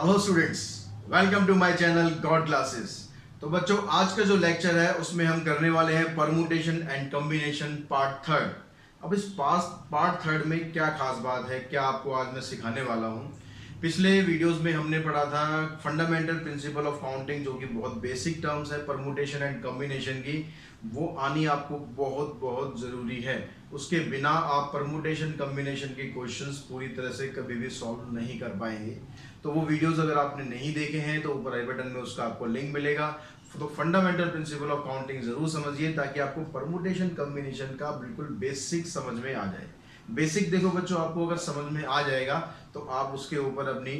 Hello students, welcome to my channel God classes. तो बच्चों, आज का जो लेक्चर है उसमें हम करने वाले हैं permutation and combination part third. अब इस पार्ट थर्ड में क्या खास बात है, क्या आपको आज मैं सिखाने वाला हूँ। पिछले वीडियोस में हमने पढ़ा था फंडामेंटल प्रिंसिपल ऑफ काउंटिंग, जो कि बहुत बेसिक टर्म्स है परमुटेशन एंड कॉम्बिनेशन की, वो आनी आपको बहुत बहुत ज़रूरी है। उसके बिना आप परमुटेशन कॉम्बिनेशन के क्वेश्चंस पूरी तरह से कभी भी सॉल्व नहीं कर पाएंगे। तो वो वीडियोस अगर आपने नहीं देखे हैं तो ऊपर आई बटन में उसका आपको लिंक मिलेगा। तो फंडामेंटल प्रिंसिपल ऑफ काउंटिंग जरूर समझिए, ताकि आपको परमुटेशन कॉम्बिनेशन का बिल्कुल बेसिक समझ में आ जाए। बेसिक देखो बच्चों, आपको अगर समझ में आ जाएगा तो आप उसके ऊपर अपनी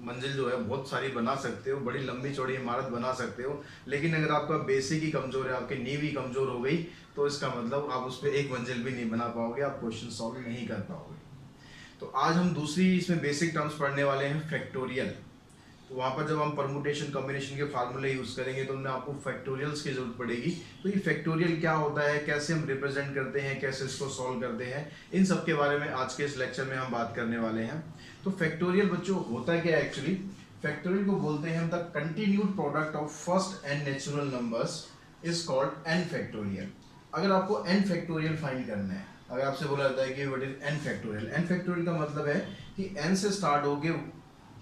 मंजिल जो है बहुत सारी बना सकते हो, बड़ी लंबी चौड़ी इमारत बना सकते हो। लेकिन अगर आपका बेसिक ही कमजोर है, आपकी नींव ही कमजोर हो गई, तो इसका मतलब आप उस पर एक मंजिल भी नहीं बना पाओगे, आप क्वेश्चन सॉल्व नहीं कर पाओगे। तो आज हम दूसरी इसमें बेसिक टर्म्स पढ़ने वाले हैं, फैक्टोरियल। तो वहाँ पर जब हम परमुटेशन कॉम्बिनेशन के फार्मूले यूज़ करेंगे तो उनमें आपको फैक्टोरियल्स की जरूरत पड़ेगी। तो ये फैक्टोरियल क्या होता है, कैसे हम रिप्रेजेंट करते हैं, कैसे इसको सॉल्व करते हैं, इन सब के बारे में आज के इस लेक्चर में हम बात करने वाले हैं। तो फैक्टोरियल बच्चों होता क्या है एक्चुअली? फैक्टोरियल को बोलते हैं हम the continued product of first n natural numbers is called n factorial. अगर आपको एन फैक्टोरियल फाइंड करना है, अगर आपसे बोला जाता है कि what is n factorial, n factorial का मतलब है कि एन से स्टार्ट होके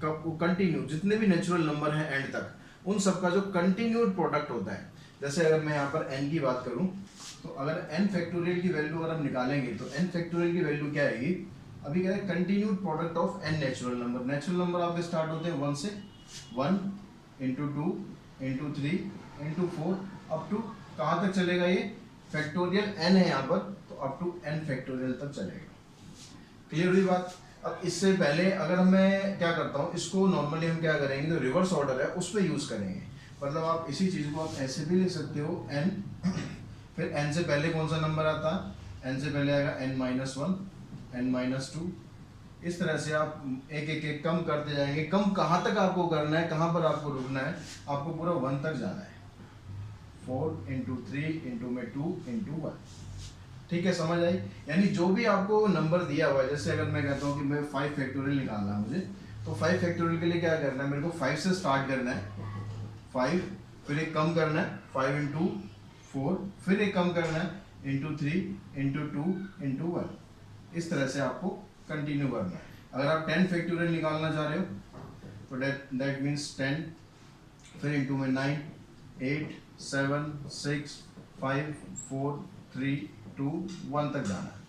कंटिन्यू जितने भी नेचुरल नंबर हैं एंड तक, उन सब का जो कंटिन्यूड प्रोडक्ट होता है। जैसे अगर मैं यहाँ पर n की बात करूँ, तो अगर n फैक्टोरियल की वैल्यू अगर हम निकालेंगे तो n फैक्टोरियल की वैल्यू क्या आएगी? अभी क्या है, continued product of n natural number. Natural number आपके स्टार्ट होते हैं 1 से, 1 into 2 into 3 into 4 up to कहाँ तक चलेगा? ये फैक्टोरियल n है यहाँ पर, तो अप टू n फैक्टोरियल तक चलेगा। क्लियर हुई बात? अब इससे पहले अगर मैं क्या करता हूँ, इसको नॉर्मली हम क्या करेंगे, तो रिवर्स ऑर्डर है उस पर यूज़ करेंगे। मतलब आप इसी चीज़ को आप ऐसे भी लिख सकते हो n, फिर n से पहले कौन सा नंबर आता है? n से पहले आएगा n-1, n-2। इस तरह से आप एक एक एक कम करते जाएंगे। कम कहाँ तक आपको करना है, कहाँ पर आपको रुकना है? आपको पूरा 1 तक जाना है। 4 इंटू 3 इंटू में 2 इंटू 1। ठीक है, समझ आई? यानी जो भी आपको नंबर दिया हुआ है, जैसे अगर मैं कहता हूँ कि मैं 5 फैक्टोरियल निकालना है मुझे, तो 5 फैक्टोरियल के लिए क्या करना है? मेरे को 5 से स्टार्ट करना है, 5, फिर एक कम करना है 5 इंटू 4, फिर एक कम करना है इंटू 3 इंटू 2 इंटू 1। इस तरह से आपको कंटिन्यू करना है। अगर आप 10 फैक्टोरियल निकालना चाह रहे हो तो दैट मीन्स 10, फिर इंटू में 9 8 7 6 5 4 3 2 1 तक जाना है।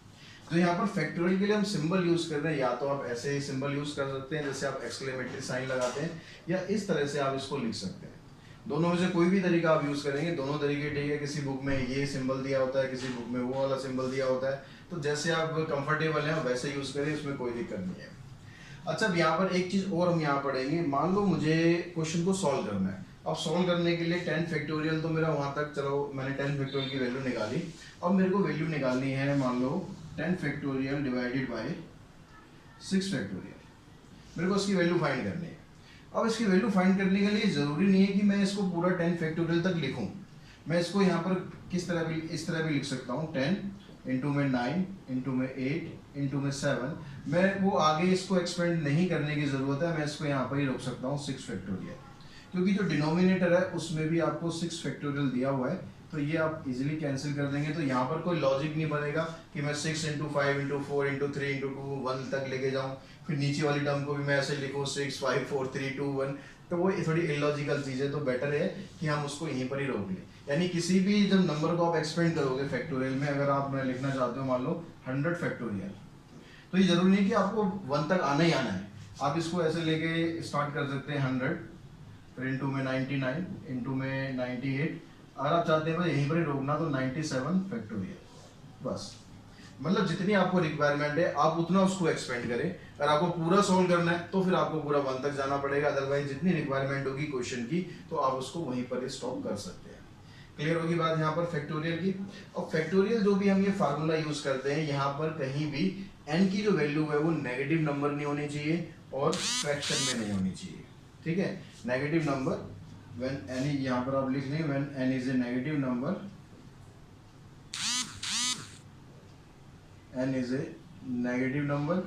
तो यहाँ पर फैक्टोरियल के लिए हम सिंबल यूज कर रहे हैं, या तो आप ऐसे ही सिंबल यूज कर सकते हैं जैसे आप एक्सक्लेमेटरी साइन लगाते हैं, या इस तरह से आप इसको लिख सकते हैं। दोनों में से कोई भी तरीका आप यूज करेंगे, दोनों तरीके ठीक है। किसी बुक में ये सिंबल दिया होता है, किसी बुक में वो वाला सिंबल दिया होता है, तो जैसे आप कंफर्टेबल हैं वैसे यूज करें, इसमें कोई दिक्कत नहीं है। अच्छा, अब यहाँ पर एक चीज और हम यहाँ पढ़ेंगे। मान लो मुझे क्वेश्चन को सॉल्व करना है। अब सॉल्व करने के लिए 10 फैक्टोरियल तो मेरा वहाँ तक, चलो मैंने 10 फैक्टोरियल की वैल्यू निकाली। अब मेरे को वैल्यू निकालनी है, मान लो 10 फैक्टोरियल डिवाइडेड बाय 6 फैक्टोरियल। मेरे को इसकी वैल्यू फाइंड करनी है। अब इसकी वैल्यू फाइंड करने के लिए ज़रूरी नहीं है कि मैं इसको पूरा 10 फैक्टोरियल तक लिखूं। मैं इसको यहाँ पर किस तरह भी, इस तरह भी लिख सकता हूँ, 10 इंटू में 9 इंटू में 8 इंटू में 7। मैं वो आगे इसको एक्सपेंड नहीं करने की ज़रूरत है, मैं इसको यहाँ पर ही रोक सकता हूँ 6 फैक्टोरियल, क्योंकि जो डिनोमिनेटर है उसमें भी आपको 6 फैक्टोरियल दिया हुआ है, तो ये आप इजीली कैंसिल कर देंगे। तो यहाँ पर कोई लॉजिक नहीं बनेगा कि मैं 6 इंटू 5 इंटू 4 इंटू 3 इंटू 2 1 तक लेके जाऊँ, फिर नीचे वाली टर्म को भी मैं ऐसे लिखूँ 6 5 4 3 2 1। तो वो थोड़ी इलॉजिकल चीज़ है, तो बेटर है कि हम उसको यहीं पर ही रोक लें। यानी किसी भी जब नंबर को आप एक्सपेंड करोगे फैक्टोरियल में, अगर आप लिखना चाहते हो मान लो 100 फैक्टोरियल, तो ये जरूरी नहीं कि आपको 1 तक आना ही आना है। आप इसको ऐसे लेके स्टार्ट कर सकते हैं 100, फिर इंटू में 99 इंटू में 98। अगर आप चाहते हैं यहीं पर ही रोकना तो 97 फैक्टोरियल। बस, मतलब जितनी आपको रिक्वायरमेंट है आप उतना उसको एक्सपेंड करें। अगर आपको पूरा सॉल्व करना है तो फिर आपको पूरा 1 तक जाना पड़ेगा, अदरवाइज जितनी रिक्वायरमेंट होगी क्वेश्चन की तो आप उसको वहीं पर स्टॉप कर सकते हैं। क्लियर होगी बात यहाँ पर फैक्टोरियल की। और फैक्टोरियल जो भी हम ये फार्मूला यूज करते हैं, यहाँ पर कहीं भी n की जो वैल्यू है वो नेगेटिव नंबर नहीं होनी चाहिए और फ्रैक्शन में नहीं होनी चाहिए। ठीक है, नेगेटिव नंबर व्हेन n, यहाँ पर आप लिख लें when n is a negative number, n is a negative number,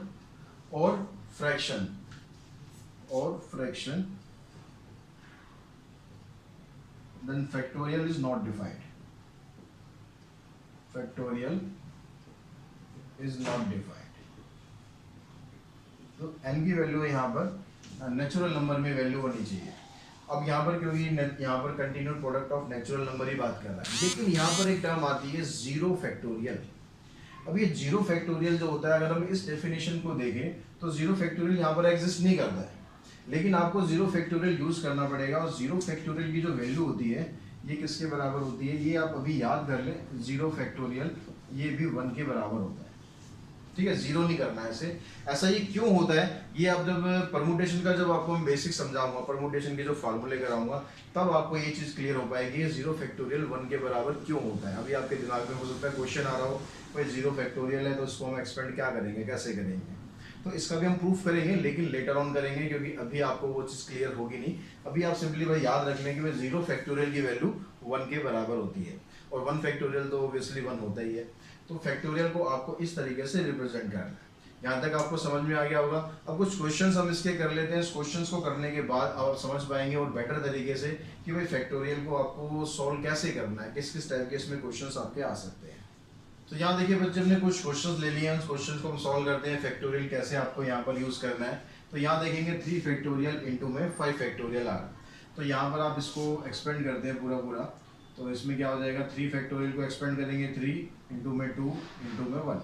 और फ्रैक्शन और fraction, then factorial is not defined, factorial is not defined. तो n की वैल्यू यहाँ पर नेचुरल नंबर में वैल्यू होनी चाहिए। अब यहाँ पर क्योंकि यहाँ पर continue product of natural number ही बात कर रहा है, लेकिन यहाँ पर एक टर्म आती है जीरो फैक्टोरियल। अब ये जीरो फैक्टोरियल जो होता है, अगर हम इस डेफिनेशन को देखें तो जीरो फैक्टोरियल यहाँ पर एग्जिस्ट नहीं करता है, लेकिन आपको जीरो फैक्टोरियल यूज करना पड़ेगा। और जीरो फैक्टोरियल की जो वैल्यू होती है ये किसके बराबर होती है, ये आप अभी याद कर लें, जीरो फैक्टोरियल ये भी 1 के बराबर होता है। ठीक है, जीरो नहीं करना है ऐसे। ऐसा ये क्यों होता है, ये आप जब परमुटेशन का जब आपको मैं बेसिक समझाऊंगा, परमुटेशन के जो फार्मूले कराऊंगा, तब आपको ये चीज़ क्लियर हो पाएगी जीरो फैक्टोरियल 1 के बराबर क्यों होता है। अभी आपके दिमाग में हो सकता है क्वेश्चन आ रहा हो, भाई जीरो फैक्टोरियल है तो उसको हम एक्सपेंड क्या करेंगे, कैसे करेंगे। तो इसका भी हम प्रूफ करेंगे, लेकिन लेटर ऑन करेंगे, क्योंकि अभी आपको वो चीज़ क्लियर होगी नहीं। अभी आप सिंपली भाई याद रख लें कि भाई जीरो फैक्टोरियल की वैल्यू 1 के बराबर होती है, और 1 फैक्टोरियल तो ऑब्वियसली 1 होता ही है। तो फैक्टोरियल को आपको इस तरीके से रिप्रेजेंट करना है। यहाँ तक आपको समझ में आ गया होगा। अब कुछ क्वेश्चंस हम इसके कर लेते हैं, इस क्वेश्चंस को करने के बाद आप समझ पाएंगे और बेटर तरीके से कि भाई फैक्टोरियल को आपको सॉल्व कैसे करना है, किस किस टाइप के इसमें क्वेश्चंस आपके आ सकते हैं। तो यहाँ देखिए बच्चे, हमने कुछ क्वेश्चंस ले लिए हैं, उस क्वेश्चंस को हम सॉल्व करते हैं, फैक्टोरियल कैसे आपको यहाँ पर यूज करना है। तो यहाँ देखेंगे 3 फैक्टोरियल इंटू में 5 फैक्टोरियल आ रहा है। तो यहाँ पर आप इसको एक्सपेंड करते हैं पूरा, तो इसमें क्या हो जाएगा, 3 फैक्टोरियल को एक्सपेंड करेंगे 3 इंटू में 2 इंटू में 1।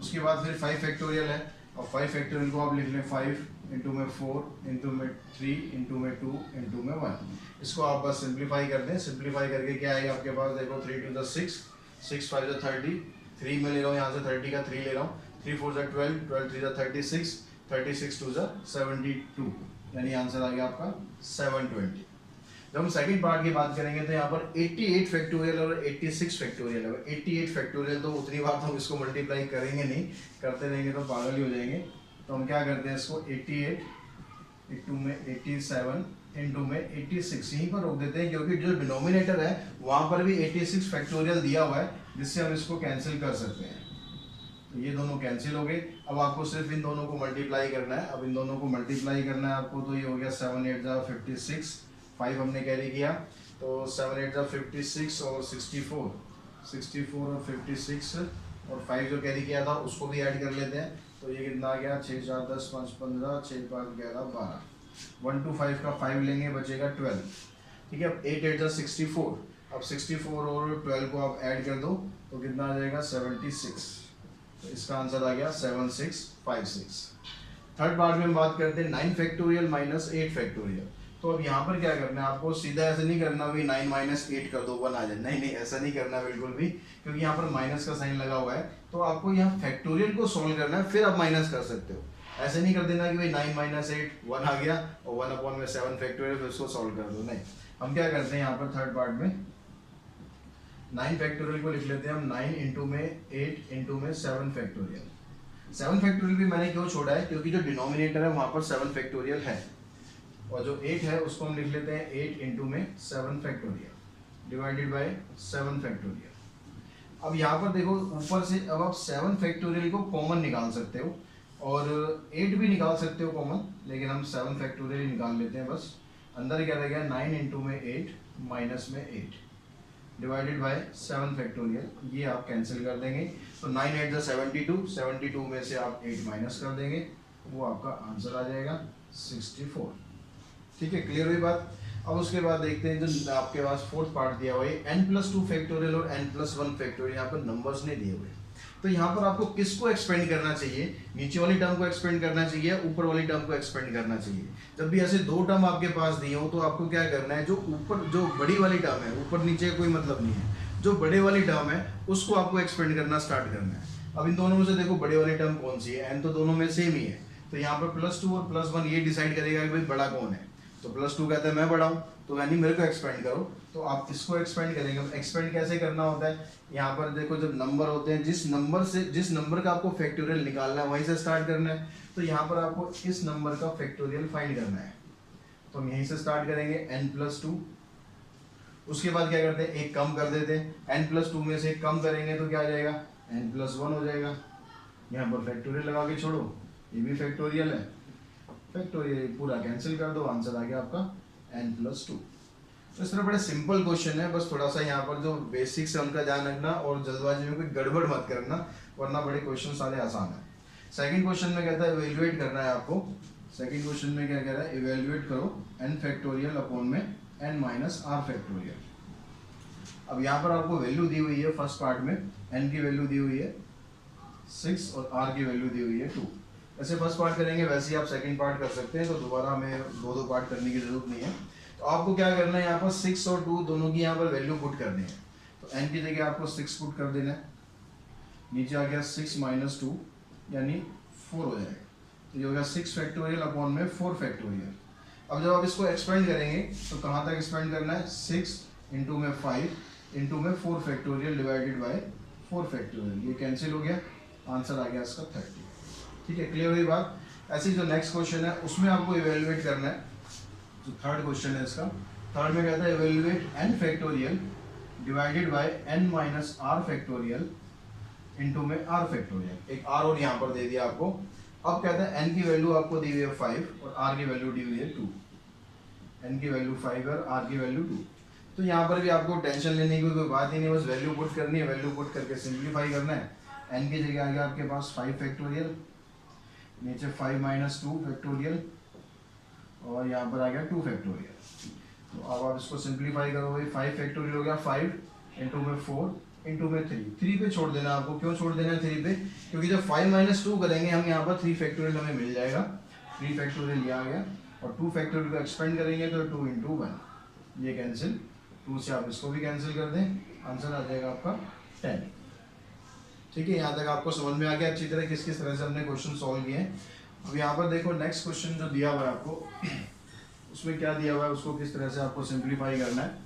उसके बाद फिर 5 फैक्टोरियल है, और 5 फैक्टोरियल को आप लिख लें 5 इंटू में 4 इंटू में 3 इंटू में 2 इंटू में 1। इसको आप बस सिंप्लीफाई कर दें। सिंप्लीफाई करके क्या आएगा आपके पास, देखो 3 टू द 6, 6 5 द 30, 3 में ले रहा हूँ यहाँ से 30 का 3 ले रहा हूँ, 3 4 द 12, 12 3 द 36, 36 2 द 72, यानी आंसर आ गया आपका 720। जब हम सेकंड पार्ट की बात करेंगे तो यहाँ पर 88 फैक्टोरियल और 86 फैक्टोरियल है। 88 फैक्टोरियल तो उतनी बार तो हम इसको मल्टीप्लाई करेंगे नहीं, करते रहेंगे तो पागल ही हो जाएंगे। तो हम क्या करते हैं, इसको 88 इंटू में 87 इंटू में 86 यहीं पर रोक देते हैं, क्योंकि जो डिनोमिनेटर है वहाँ पर भी 86 फैक्टोरियल दिया हुआ है, जिससे हम इसको कैंसिल कर सकते हैं। तो ये दोनों कैंसिल हो गए। अब आपको सिर्फ इन दोनों को मल्टीप्लाई करना है। अब इन दोनों को मल्टीप्लाई करना है आपको, तो ये हो गया 7 8 जा 56, 5 हमने कैरी किया, तो 7 8 जा 56 और 64 और 56 और 5 जो कैरी किया था उसको भी ऐड कर लेते हैं। तो ये कितना आ गया, 6 4 10 5 15, 6 5 11 12, 1 to 5 का 5 लेंगे, बचेगा 12। ठीक है, अब 8 8 जा 64, अब 64 और 12 को आप ऐड कर दो तो कितना आ जाएगा 76। तो इसका आंसर आ गया 7656। थर्ड पार्ट में हम बात करते हैं 9 फैक्टोरियल माइनस 8 फैक्टोरियल। तो अब यहाँ पर क्या करना है, आपको सीधा ऐसे नहीं करना भी 9 माइनस 8 कर दो 1 आ जाए, नहीं ऐसा नहीं करना बिल्कुल भी, क्योंकि यहाँ पर माइनस का साइन लगा हुआ है। तो आपको यहाँ फैक्टोरियल को सोल्व करना है, फिर आप माइनस कर सकते हो। ऐसे नहीं कर देना कि भाई 9 माइनस 8 1 आ गया और 1 अपॉन में 7 फैक्टोरियल, फिर उसको सोल्व कर दो। नहीं, हम क्या करते हैं यहाँ पर थर्ड पार्ट में 9 फैक्टोरियल को लिख लेते हैं हम 9 इंटू में 8 इंटू में 7 फैक्टोरियल। 7 फैक्टोरियल भी मैंने क्यों छोड़ा है, क्योंकि जो डिनोमिनेटर है वहाँ पर 7 फैक्टोरियल है, और जो 8 है उसको हम लिख लेते हैं 8 इंटू में 7 फैक्टोरियल डिवाइडेड बाय 7 फैक्टोरियल। अब यहाँ पर देखो ऊपर से, अब आप 7 फैक्टोरियल को कॉमन निकाल सकते हो और 8 भी निकाल सकते हो कॉमन, लेकिन हम 7 फैक्टोरियल निकाल लेते हैं बस। अंदर क्या रह गया 9 इंटू में 8 माइनस में 8 डिवाइडेड बाय 7 फैक्टोरियल, ये आप कैंसिल कर देंगे। तो 9 8 72, 72 में से आप 8 माइनस कर देंगे, वो आपका आंसर आ जाएगा 64। ठीक है, क्लियर हुई बात। अब उसके बाद देखते हैं जो आपके पास फोर्थ पार्ट दिया हुआ है n+2 फैक्टोरियल और n+1 फैक्टोरियल, यहाँ पर नंबर्स नहीं दिए हुए। तो यहाँ पर आपको किसको एक्सपेंड करना चाहिए, नीचे वाली टर्म को एक्सपेंड करना चाहिए, ऊपर वाली टर्म को एक्सपेंड करना चाहिए। जब भी ऐसे दो टर्म आपके पास दिए हो तो आपको क्या करना है, जो ऊपर जो बड़ी वाली टर्म है, ऊपर नीचे कोई मतलब नहीं है, जो बड़े वाली टर्म है उसको आपको एक्सपेंड करना स्टार्ट करना है। अब इन दोनों में से देखो बड़े वाली टर्म कौन सी है, n तो दोनों में सेम ही है, तो यहाँ पर +2 और +1 ये डिसाइड करेगा कि भाई बड़ा कौन है। तो +2 कहता है मैं बड़ा हूँ, तो यानी मेरे को एक्सपेंड करो, तो आप इसको एक्सपेंड करेंगे। एक्सपेंड कैसे करना होता है, यहाँ पर देखो जब नंबर होते हैं, जिस नंबर का आपको फैक्टोरियल निकालना है वहीं से स्टार्ट करना है। तो यहाँ पर आपको इस नंबर का फैक्टोरियल फाइंड करना है, तो हम यहीं से स्टार्ट करेंगे n+2। उसके बाद क्या करते हैं, एक कम कर देते हैं, n+2 में से एक कम करेंगे तो क्या आ जाएगा, n+1 हो जाएगा। यहाँ पर फैक्टोरियल लगा के छोड़ो, ये भी फैक्टोरियल है, फैक्टोरियल पूरा कैंसिल कर दो, आंसर आ गया आपका n+2। तो इस तरह बड़े सिंपल क्वेश्चन है, बस थोड़ा सा यहाँ पर जो बेसिक्स है उनका ध्यान रखना और जल्दबाजी में कोई गड़बड़ मत करना, वरना बड़े क्वेश्चन सारे आसान है। सेकंड क्वेश्चन में कहता है इवेल्युएट करना है आपको। सेकंड क्वेश्चन में क्या कह रहा है, इवेल्युएट करो n फैक्टोरियल अपॉन में n माइनस r फैक्टोरियल। अब यहाँ पर आपको वैल्यू दी हुई है फर्स्ट पार्ट में, n की वैल्यू दी हुई है 6 और r की वैल्यू दी हुई है 2। वैसे फर्स्ट पार्ट करेंगे वैसे ही आप सेकंड पार्ट कर सकते हैं, तो दोबारा हमें दो पार्ट करने की जरूरत नहीं है। तो आपको क्या करना है, यहाँ पर 6 और 2 दोनों की यहाँ पर वैल्यू पुट करनी है। तो n की जगह आपको 6 पुट कर देना है, नीचे आ गया 6 माइनस 2 यानी 4 हो जाएगा। तो ये हो गया 6 फैक्टोरियल अपॉन में 4 फैक्टोरियल। अब जब आप इसको एक्सपेंड करेंगे तो कहाँ तक एक्सपेंड करना है, 6 इंटू में 5 इंटू में 4 फैक्टोरियल डिवाइडेड बाय 4 फैक्टोरियल। ये कैंसिल हो गया, आंसर आ गया इसका 30। ठीक है, क्लियर हुई बात। ऐसे ही जो नेक्स्ट क्वेश्चन है उसमें आपको इवेल्युएट करना है। जो थर्ड क्वेश्चन है इसका, थर्ड में कहता है evaluate n factorial divided bye n minus r factorial into में r फैक्टोरियल। एक r और यहाँ पर दे दिया आपको। अब कहता है n की वैल्यू आपको दी हुई है 5 और r की वैल्यू दी हुई है 2। n की वैल्यू 5 और r की वैल्यू 2। तो यहाँ पर भी आपको टेंशन लेने की कोई बात ही नहीं, बस वैल्यू पुट करनी है, वैल्यू पुट करके सिंप्लीफाई करना है। n की जगह आ गया आपके पास 5 फैक्टोरियल, नीचे 5 माइनस 2 फैक्टोरियल और यहाँ पर आ गया 2 फैक्टोरियल। तो अब आप इसको सिंप्लीफाई करोगे, 5 फैक्टोरियल हो गया 5 इंटू में 4 इंटू में 3 पे छोड़ देना आपको। क्यों छोड़ देना है 3 पे, क्योंकि जब 5 माइनस 2 करेंगे हम यहाँ पर 3 फैक्टोरियल हमें मिल जाएगा। 3 फैक्टोरियल ये आ गया और 2 फैक्टोरियल को एक्सपेंड करेंगे तो 2 इंटू 1, ये कैंसिल, 2 से आप इसको भी कैंसिल कर दें, आंसर आ जाएगा आपका 10। ठीक है, यहाँ तक आपको समझ में आ गया अच्छी तरह किस तरह से हमने क्वेश्चन सॉल्व किए हैं। अब यहाँ पर देखो नेक्स्ट क्वेश्चन जो दिया हुआ है आपको, उसमें क्या दिया हुआ है, उसको किस तरह से आपको सिंप्लीफाई करना है।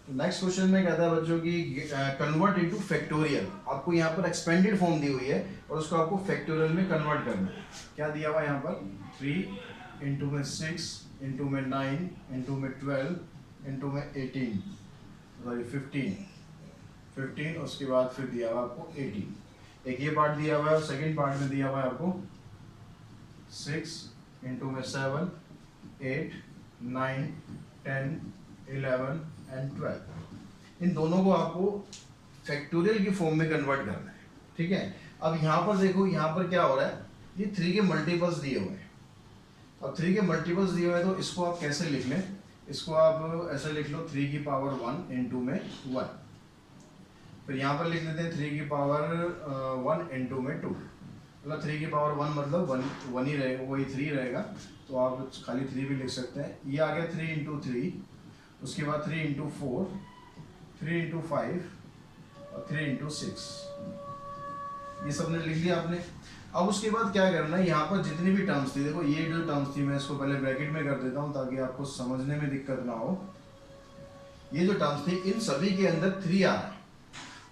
तो नेक्स्ट क्वेश्चन में कहता है बच्चों की कन्वर्ट इनटू फैक्टोरियल। आपको यहाँ पर एक्सपेंडेड फॉर्म दी हुई है और उसको आपको फैक्टोरियल में कन्वर्ट करना है। क्या दिया हुआ है यहाँ पर, 3 इंटू में 6 इंटू में 9 इंटू में 12 इंटू में 18 सॉरी 15, उसके बाद फिर दिया हुआ आपको 18। एक ये पार्ट दिया हुआ है और सेकेंड पार्ट में दिया हुआ है आपको 6 इंटू में 7 8 9 10 11 एंड 12। इन दोनों को आपको फैक्टोरियल की फॉर्म में कन्वर्ट करना है। ठीक है, अब यहाँ पर देखो, यहाँ पर क्या हो रहा है, ये 3 के मल्टीपल्स दिए हुए हैं। अब 3 के मल्टीपल्स दिए हुए हैं तो इसको आप कैसे लिख लें, इसको आप ऐसे लिख लो 3 की पावर 1 इंटू में 1। फिर यहाँ पर लिख लेते हैं 3 की पावर 1 इंटू में 2, मतलब 3 की पावर 1 मतलब 1 ही रहेगा, वही 3 रहेगा, तो आप खाली 3 भी लिख सकते हैं। ये आ गया 3 इंटू 3, उसके बाद 3 इंटू 4, 3 इंटू 5 और 3 इंटू 6। ये सब ने लिख लिया आपने। अब उसके बाद क्या करना है, यहाँ पर जितनी भी टर्म्स थी, देखो ये जो टर्म्स थी मैं इसको पहले ब्रैकेट में कर देता हूँ ताकि आपको समझने में दिक्कत ना हो। ये जो टर्म्स थी इन सभी के अंदर 3 आ रहा है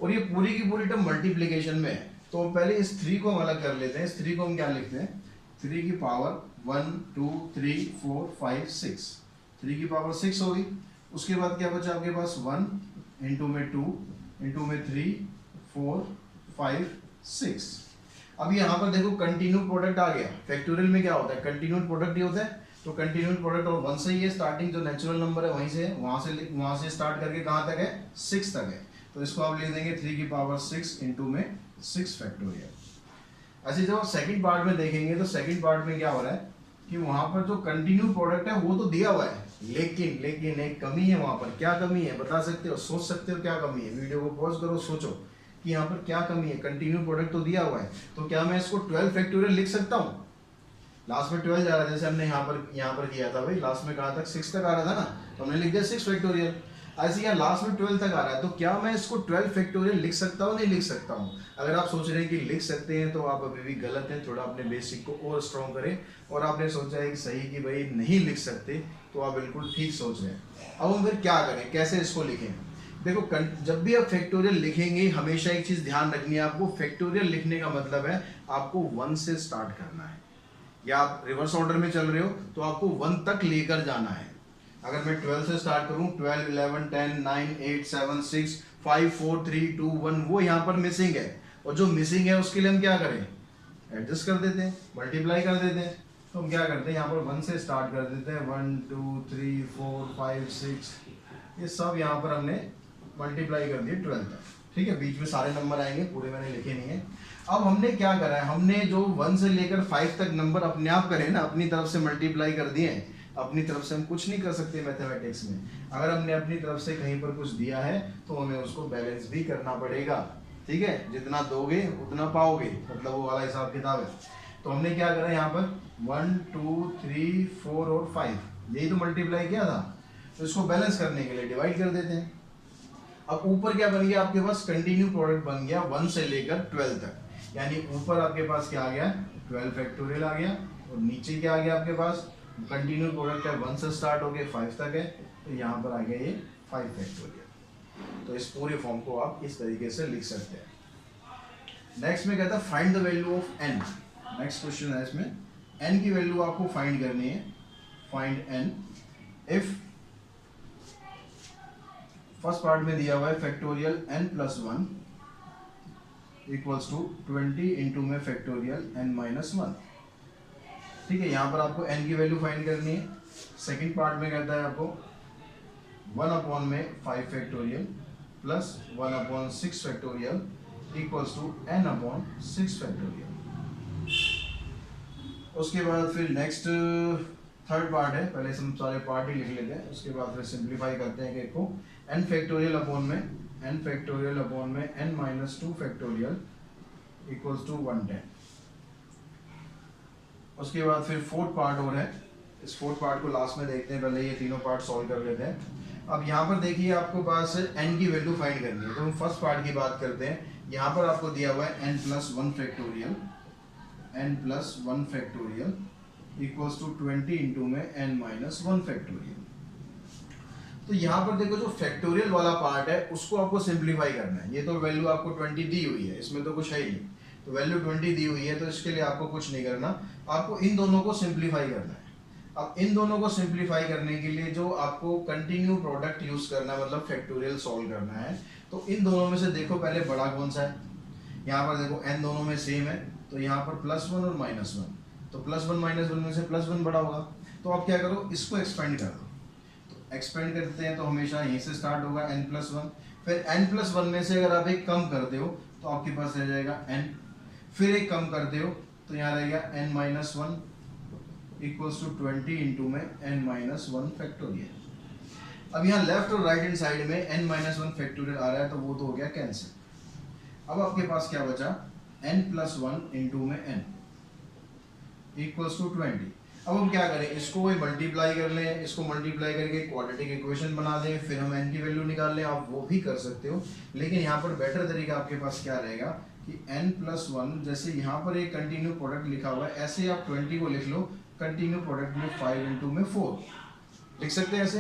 और ये पूरी की पूरी टर्म मल्टीप्लिकेशन में है। तो पहले इस 3 को हम अलग कर लेते हैं। इस 3 को हम क्या लिखते हैं, 3 की पावर 1 2 3 4 5 6, 3 की पावर 6 होगी। उसके बाद क्या बचा आपके पास, 1 इंटू में 2 इंटू में 3 4 5 6। अब यहाँ पर देखो कंटिन्यूड प्रोडक्ट आ गया। फैक्टोरियल में क्या होता है, कंटिन्यूड प्रोडक्ट ही होता है। तो कंटिन्यूड प्रोडक्ट और 1 से ही है स्टार्टिंग, जो नेचुरल नंबर है वहीं से है, वहाँ से स्टार्ट करके कहाँ तक है, 6 तक है। तो इसको आप लिख देंगे 3 की पावर 6 इंटू में 6 फैक्टोरियल। ऐसे जब आप सेकंड पार्ट में देखेंगे तो सेकंड पार्ट में क्या हो रहा है कि वहाँ पर जो कंटिन्यू प्रोडक्ट है वो तो दिया हुआ है, लेकिन एक कमी है वहाँ पर। क्या कमी है बता सकते हो, सोच सकते हो क्या कमी है, वीडियो को पॉज करो, सोचो कि यहाँ पर क्या कमी है। कंटिन्यू प्रोडक्ट तो दिया हुआ है, तो क्या मैं इसको 12 फैक्टोरियल लिख सकता हूँ। लास्ट में 12 जा रहा है, जैसे हमने यहाँ पर किया था भाई, लास्ट में कहाँ तक 6 तक आ रहा था ना, तो हमने लिख दिया 6 फैक्टोरियल। ऐसे यहाँ लास्ट में 12 तक आ रहा है, तो क्या मैं इसको 12 फैक्टोरियल लिख सकता हूँ, नहीं लिख सकता हूँ। अगर आप सोच रहे हैं कि लिख सकते हैं तो आप अभी भी गलत हैं, थोड़ा अपने बेसिक को और स्ट्रॉन्ग करें। और आपने सोचा है कि सही कि भाई नहीं लिख सकते, तो आप बिल्कुल ठीक सोच रहे हैं। अब हम फिर क्या करें, कैसे इसको लिखें। देखो जब भी आप फैक्टोरियल लिखेंगे हमेशा एक चीज़ ध्यान रखनी है आपको, फैक्टोरियल लिखने का मतलब है आपको 1 से स्टार्ट करना है, या आप रिवर्स ऑर्डर में चल रहे हो तो आपको 1 तक लेकर जाना है। अगर मैं 12 से स्टार्ट करूं, 12 11 10 9 8 7 6 5 4 3 2 1, वो यहाँ पर मिसिंग है, और जो मिसिंग है उसके लिए हम क्या करें, एडजस्ट कर देते हैं, मल्टीप्लाई कर देते हैं। तो हम क्या करते हैं, यहाँ पर 1 से स्टार्ट कर देते हैं, 1 2 3 4 5 6, ये सब यहाँ पर हमने मल्टीप्लाई कर दिए 12 तक। ठीक है, बीच में सारे नंबर आएंगे, पूरे मैंने लिखे नहीं है। अब हमने क्या करा है, हमने जो 1 से लेकर 5 तक नंबर अपने आप करे ना, अपनी तरफ से मल्टीप्लाई कर दिए हैं। अपनी तरफ से हम कुछ नहीं कर सकते मैथमेटिक्स में। अगर हमने अपनी तरफ से कहीं पर कुछ दिया है तो हमें उसको बैलेंस भी करना पड़ेगा। ठीक है, जितना दोगे उतना पाओगे, मतलब वो वाला हिसाब किताब है। तो हमने क्या करा यहाँ पर 1 2 3 4 और 5, यही तो मल्टीप्लाई किया था। तो इसको बैलेंस करने के लिए डिवाइड कर देते हैं। अब ऊपर क्या बन गया आपके पास, कंटिन्यू प्रोडक्ट बन गया 1 से लेकर 12 तक। यानी ऊपर आपके पास क्या आ गया, 12 फैक्टोरियल आ गया, और नीचे क्या आ गया आपके पास, कंटिन्यू प्रोडक्ट है 1 से स्टार्ट हो गया 5 तक है, तो यहाँ पर आ गया ये 5 फैक्टोरियल। तो इस पूरे फॉर्म को आप इस तरीके से लिख सकते हैं। नेक्स्ट में कहता है find the value of n। Next question है इसमें, n की वैल्यू आपको फाइंड करनी है। Find n if, first part में दिया हुआ है factorial n plus 1 equals to 20 into में फैक्टोरियल n माइनस 1। ठीक है, यहाँ पर आपको n की वैल्यू फाइंड करनी है। सेकंड पार्ट में कहता है आपको 1 अपॉन में 5 factorial plus 1 upon 6 factorial equals to n upon 6 factorial. उसके बाद फिर नेक्स्ट थर्ड पार्ट है, पहले हम सारे पार्ट ही लिख लेते हैं, उसके बाद फिर सिंप्लीफाई करते हैं कि को n फैक्टोरियल अपॉन में n minus 2 factorial equals to 110। उसके बाद फिर फोर्थ पार्ट हो रहा है, इस फोर्थ पार्ट को लास्ट में देखते हैं, पहले ये तीनों पार्ट सॉल्व कर लेते हैं। अब यहाँ पर देखिए आपको पास n की वैल्यू फाइंड करनी है, तो हम फर्स्ट पार्ट की बात करते हैं। यहाँ पर आपको दिया हुआ है n plus 1 factorial equals to 20 into में n माइनस 1 फैक्टोरियल। तो यहाँ पर देखो जो फैक्टोरियल वाला पार्ट है उसको आपको सिंप्लीफाई करना है। ये तो वैल्यू आपको 20 दी हुई है, इसमें तो कुछ है ही नहीं, तो वैल्यू 20 दी हुई है, तो इसके लिए आपको कुछ नहीं करना, आपको इन दोनों को सिंप्लीफाई करना है। अब इन दोनों को सिंप्लीफाई करने के लिए जो आपको कंटिन्यू प्रोडक्ट यूज करना है, मतलब फैक्टोरियल सॉल्व करना है, तो इन दोनों में से देखो पहले बड़ा कौन सा है। यहाँ पर देखो n दोनों में सेम है, तो यहाँ पर +1 और -1, तो +1 -1 में से +1 बड़ा होगा। तो आप क्या करो, इसको एक्सपेंड कर दो। तो एक्सपेंड करते हैं तो हमेशा यहीं से स्टार्ट होगा n+1, फिर n+1 में से अगर आप एक कम करते हो तो आपके पास रह जाएगा n, फिर एक कम करते हो तो यहाँ रहेगा n-1 इक्वल्स टू 20 इंटू में n-1 फैक्टोरियल। अब यहाँ लेफ्ट और राइट हैंड साइड में n-1 फैक्टोरियल आ रहा है, तो वो तो हो गया कैंसिल। अब आपके पास क्या बचा, n+1 इंटू में n इक्वल्स टू 20। अब हम क्या करें, इसको कोई मल्टीप्लाई कर लें, इसको मल्टीप्लाई करके क्वाड्रेटिक इक्वेशन बना दें, फिर हम n की वैल्यू निकाल लें, आप वो भी कर सकते हो। लेकिन यहाँ पर बेटर तरीका आपके पास क्या रहेगा कि n+1, जैसे यहाँ पर एक कंटिन्यू प्रोडक्ट लिखा हुआ है, ऐसे आप 20 को लिख लो कंटिन्यू प्रोडक्ट में 5 इंटू में 4 लिख सकते हैं। ऐसे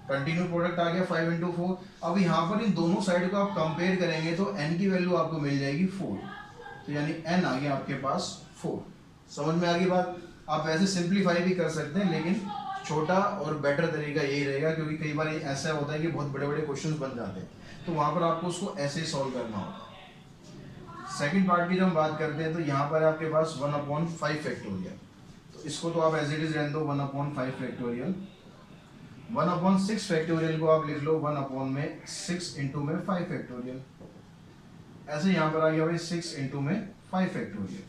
कंटिन्यू प्रोडक्ट आ गया 5 इंटू 4। अब यहाँ पर इन दोनों साइड को आप कंपेयर करेंगे तो n की वैल्यू आपको मिल जाएगी 4, तो यानी n आ गया आपके पास 4। समझ में आ गई बात। आप ऐसे सिंप्लीफाई भी कर सकते हैं, लेकिन छोटा और बेटर तरीका यही रहेगा, क्योंकि कई बार ऐसा होता है कि बहुत बड़े बड़े क्वेश्चंस बन जाते हैं, तो वहाँ पर आपको उसको ऐसे ही सॉल्व करना होगा। सेकंड पार्ट की जब हम बात करते हैं तो यहाँ पर आपके पास 1/5 फैक्टोरियल, तो इसको तो आप एज इट इज रहने दो 1/5 फैक्टोरियल। 1/6 फैक्टोरियल को आप लिख लो 1/6 इंटू में 5 फैक्टोरियल। ऐसे यहाँ पर आ गया भाई 6 इंटू में 5 फैक्टोरियल।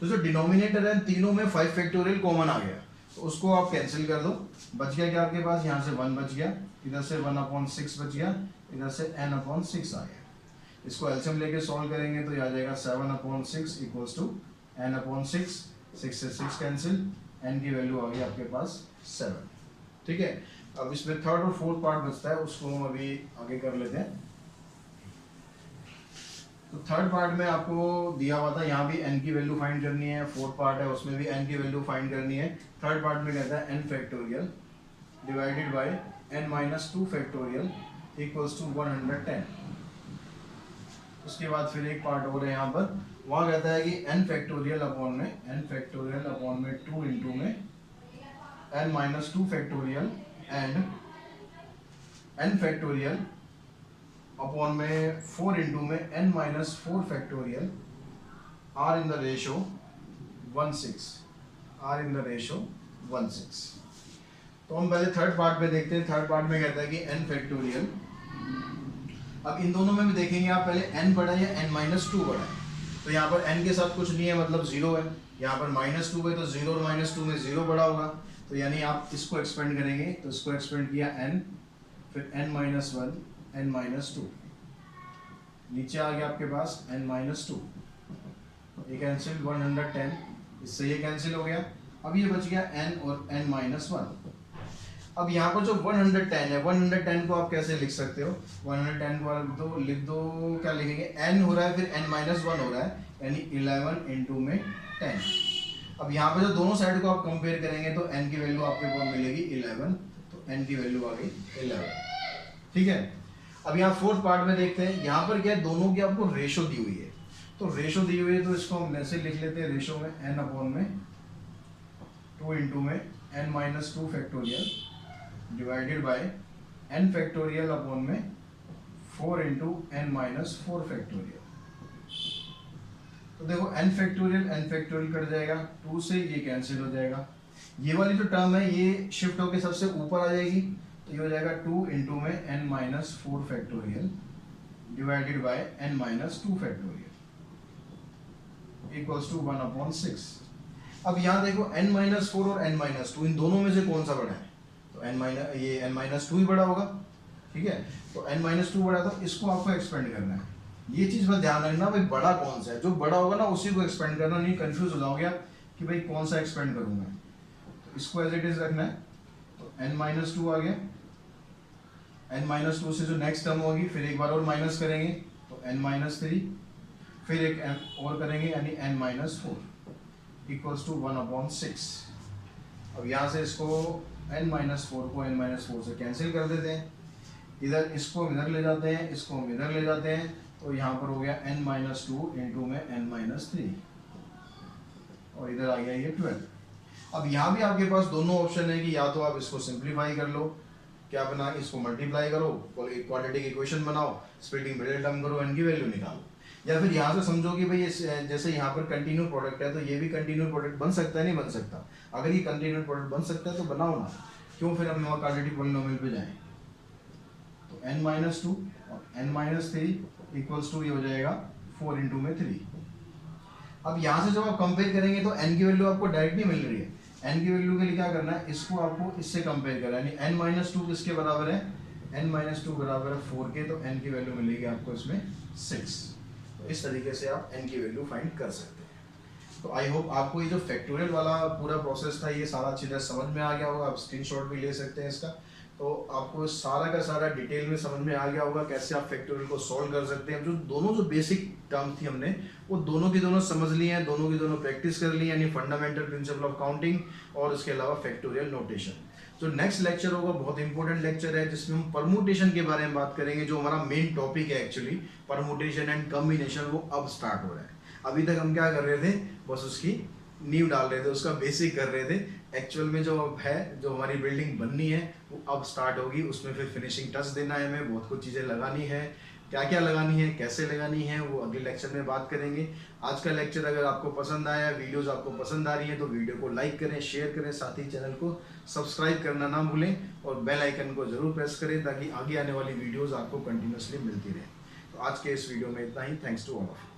तो जो डिनोमिनेटर है तीनों में 5 फैक्टोरियल कॉमन आ गया, तो उसको आप कैंसिल कर दो। बच गया क्या आपके पास, यहाँ से 1 बच गया, इधर से 1/6 बच गया, इधर से n/6 आ गया। इसको एलसीएम लेके सॉल्व करेंगे तो आ जाएगा 7/6 इक्वल्स टू n/6, 6 से 6 कैंसिल, n की वैल्यू आ गई आपके पास 7। ठीक है, अब इसमें थर्ड और फोर्थ पार्ट बचता है, उसको हम अभी आगे कर लेते हैं। तो थर्ड पार्ट में आपको दिया हुआ था, यहाँ भी n की वैल्यू फाइंड करनी है, फोर्थ पार्ट है उसमें भी n की वैल्यू फाइंड करनी है। थर्ड पार्ट में कहता है n factorial divided by n-2 factorial equals to 110। उसके बाद फिर एक पार्ट और है यहाँ पर, वहाँ कहता है कि n फैक्टोरियल अपॉन में 2 इंटू में n-2 factorial and n factorial upon में 4 इंटू में n-4 factorial are in the ratio 16 are in the ratio 16। तो हम पहले थर्ड पार्ट में देखते हैं। थर्ड पार्ट में कहता है कि n फैक्टोरियल। अब इन दोनों में भी देखेंगे आप, पहले n बड़ा है या n-2 बड़ा है। तो यहाँ पर n के साथ कुछ नहीं है, मतलब 0 है। यहाँ पर -2 है तो 0 और -2 में 0 बड़ा होगा। तो यानी आप इसको एक्सपेंड करेंगे, तो इसको एक्सपेंड किया n, फिर n-1, n-2, नीचे आ गया आपके पास n-2, ये कैंसिल 110, इससे ये कैंसिल हो गया। अब ये बच गया n और n-1। अब यहाँ पर जो 110 है, 110 को आप कैसे लिख सकते हो? 110 को आप लिख दो, क्या लिखेंगे? n हो रहा है, फिर n-1 हो रहा है, यानी 11 इंटू में 10। अब यहाँ पे जो दोनों साइड को आप कंपेयर करेंगे तो n की वैल्यू आपके पास मिलेगी 11, तो n की वैल्यू आ गई 11। ठीक है। अब यहाँ फोर्थ पार्ट में देखते हैं, यहाँ पर क्या है, दोनों की आपको रेशो दी हुई है। तो रेशो दी हुई है तो इसको हम ऐसे लिख लेते हैं, रेशो में n अपॉन में 2 इंटू में n-2 factorial divided bye n factorial upon में 4 इंटू n-4 फैक्टोरियल। तो देखो n फैक्टोरियल कट जाएगा, 2 से ये कैंसिल हो जाएगा। ये वाली जो टर्म है ये शिफ्ट होकर सबसे ऊपर आ जाएगी, तो ये हो जाएगा 2 इंटू में n-4 factorial divided by n-2 factorial equals to 1/6। अब यहाँ देखो n-4 और n-2 इन दोनों में से कौन सा बड़ा है? तो ये n-2 ही बड़ा होगा। ठीक है, तो n-2 बड़ा, तो इसको आपको एक्सपेंड करना है। ये चीज पर ध्यान रखना भाई, बड़ा कौन सा है, जो बड़ा होगा ना उसी को एक्सपेंड करना, नहीं कंफ्यूज हो जाओगे आप कि भाई कौन सा एक्सपेंड करूंगा। तो इसको एज इट इज रखना है। तो n-2 आ गया, n-2 से जो नेक्स्ट टर्म होगी फिर एक बार और माइनस करेंगे तो n-3, फिर एक और करेंगे यानी n-4 इक्वल्स टू 1/6। अब यहाँ से इसको n-4 को n-4 से कैंसिल कर देते हैं, इधर इसको इधर ले जाते हैं, इसको हम इधर ले जाते हैं, तो यहाँ पर हो गया n-2 इंटू में n-3 और इधर आ गया ये 12। अब यहाँ भी आपके पास दोनों ऑप्शन है कि या तो आप इसको सिंप्लीफाई कर लो, क्या बना, इसको मल्टीप्लाई करो, क्वाड्रेटिक इक्वेशन बनाओ, स्प्लिटिंग मिडिल टर्म करो, n की वैल्यू निकालो, या फिर यहाँ से समझो कि भाई जैसे यहाँ पर कंटिन्यू प्रोडक्ट है तो ये भी कंटिन्यू प्रोडक्ट बन सकता है, नहीं बन सकता? अगर ये कंटिन्यू प्रोडक्ट बन सकता है तो बनाओ ना, क्यों फिर हम क्वाड्रेटिक पॉलिनोमियल पे जाएं। तो n-2 और n-3 इक्वल्स टू ये हो जाएगा 4 इंटू में 3। अब यहाँ से जब आप कंपेयर करेंगे तो n की वैल्यू आपको डायरेक्ट नहीं मिल रही है, n की वैल्यू के लिए क्या करना है, इसको आपको इससे कंपेयर करना है, यानी n-2 किसके बराबर है, n-2 बराबर है 4 के, तो n की वैल्यू मिलेगी आपको इसमें 6। तो इस तरीके से आप n की वैल्यू फाइंड कर सकते हैं। तो आई होप आपको ये जो फैक्टोरियल वाला पूरा प्रोसेस था ये सारा अच्छी तरह समझ में आ गया होगा। आप स्क्रीनशॉट भी ले सकते हैं इसका, तो आपको सारा का सारा डिटेल में समझ में आ गया होगा कैसे आप फैक्टोरियल को सॉल्व कर सकते हैं। जो दोनों जो बेसिक टर्म थी हमने वो दोनों की दोनों समझ ली हैं, दोनों की दोनों प्रैक्टिस कर ली, यानी फंडामेंटल प्रिंसिपल ऑफ काउंटिंग और इसके अलावा फैक्टोरियल नोटेशन। जो नेक्स्ट लेक्चर होगा बहुत इंपॉर्टेंट लेक्चर है जिसमें हम परमुटेशन के बारे में बात करेंगे, जो हमारा मेन टॉपिक है एक्चुअली। परमुटेशन एंड कॉम्बिनेशन वो अब स्टार्ट हो रहा है। अभी तक हम क्या कर रहे थे, बस उसकी नींव डाल रहे थे, उसका बेसिक कर रहे थे। एक्चुअल में जो अब है, जो हमारी बिल्डिंग बननी है वो अब स्टार्ट होगी, उसमें फिर फिनिशिंग टच देना है, हमें बहुत कुछ चीज़ें लगानी है, क्या क्या लगानी है, कैसे लगानी है, वो अगले लेक्चर में बात करेंगे। आज का लेक्चर अगर आपको पसंद आया, वीडियोस आपको पसंद आ रही है तो वीडियो को लाइक करें, शेयर करें, साथ ही चैनल को सब्सक्राइब करना ना भूलें और बेल आइकन को जरूर प्रेस करें ताकि आगे आने वाली वीडियोस आपको कंटिन्यूसली मिलती रहे। तो आज के इस वीडियो में इतना ही। Thanks to all of you.